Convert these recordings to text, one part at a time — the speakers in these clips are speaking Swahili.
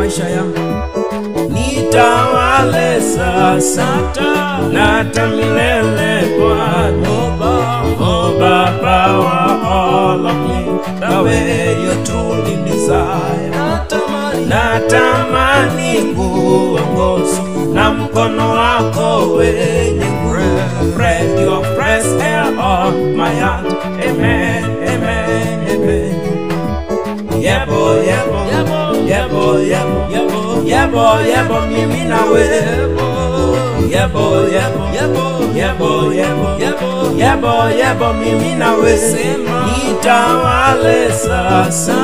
maisha yangu. Nitawale sasa na hata milele Bwana. Oh Baba wa all of me, the way you truly desire. Natamani kuongozwa na mkono wako wenye nguvu. Breathe your fresh air on my heart. Amen, amen, amen. Yebo, yebo, yebo, yebo, yebo, yebo, mimi nawe. Yebo, yebo, yebo, yebo, yebo, yebo, mimi nawe. Nitawale sasa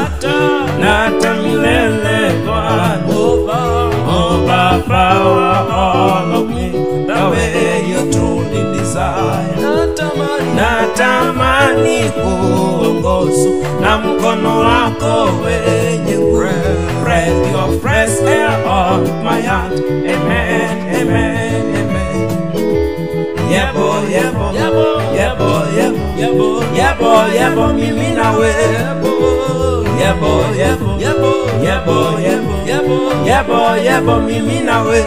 na hata milele Bwana. Oh Baba wa all of me, the way you truly desire. Natamani kuongozwa na mkono wako wenye nguvu. Breathe your fresh air on my heart. Amen, amen, amen. Yebo, yebo, yebo, yebo, yebo, yebo, mimi nawe. Yebo, yebo, yebo, yebo, yebo, yebo, mimi nawe.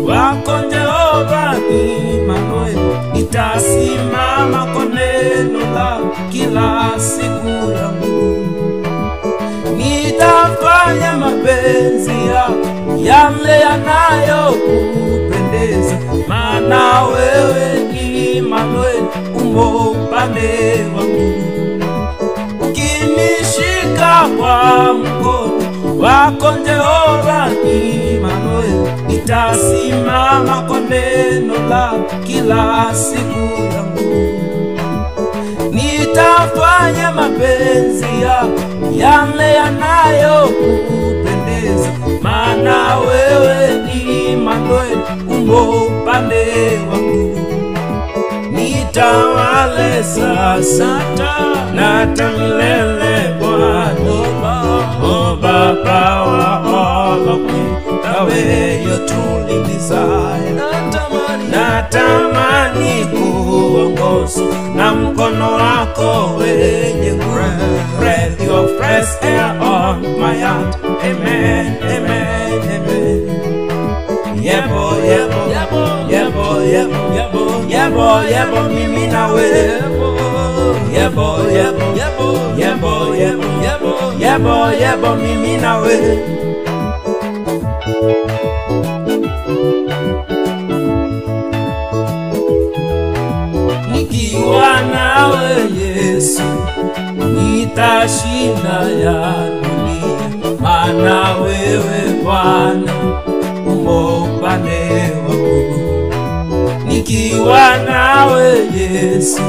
Wako Jehova Immanuel, nitasimama kwa neno lako kila siku yangu. Nitafanya mapenzi yako yale yanayokupendeza, maana wewe Immanuel umo upande wangu. Ukinishika kwa mkono wako Jehova Immanuel, nitasimama kwa neno lako kila siku yangu. Nitafanya mapenzi yako yale yanayokupendeza, maana wewe Immanuel umo upande wangu. Nitawale sasa na hata milele Bwana. Oh Baba wa all of me, the way you truly desire. Natamani kuongozwa na mkono wako wenye nguvu. Breathe your fresh air on my heart. Amen, amen, amen. Yebo, yebo, yebo, yebo, yebo, yebo, mimi nawe. Yebo, yebo, yebo, yebo, yebo, mimi nawe. Nikiwa nawe Yesu, nitashinda ya dunia, maana wewe Bwana umo upande wangu. Nikiwa nawe Yesu,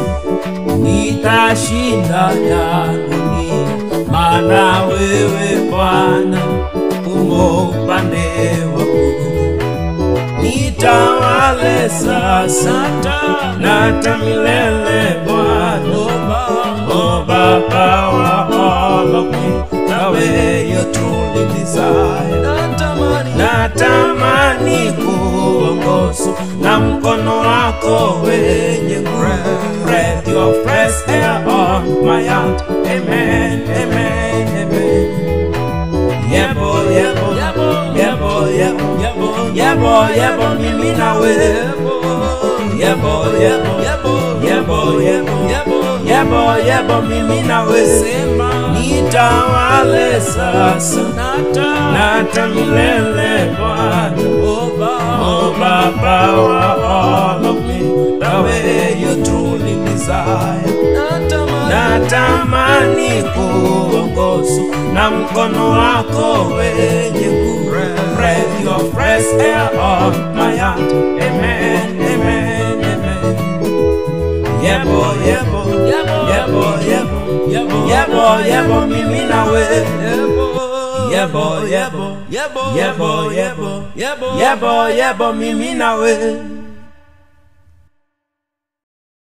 nitashinda ya dunia, maana wewe Bwana umo upande wangu. Nitawale sasa na hata milele Bwana. Oh Baba wa all of me, the way you truly desire. Natamani kuongozwa na mkono wako wenye nguvu. Breathe your fresh air on my heart. Amen, amen, amen. Yebo, yebo, yebo, yebo, yebo, yebo, mimi nawe. Yebo, yebo, yebo, yebo, yebo, mimi nawe. Nitawale sasa na hata milele Bwana. Oh Baba wa all of me, the way you truly desire. Natamani kuongozwa na mkono wako wenye nguvu. Breathe your fresh air on my heart. Amen, amen, amen. Yebo, yebo, yebo, yebo, yebo, yebo, mimi nawe. yebo, yebo, yebo, yebo, yebo, yebo, yebo, mimi nawe.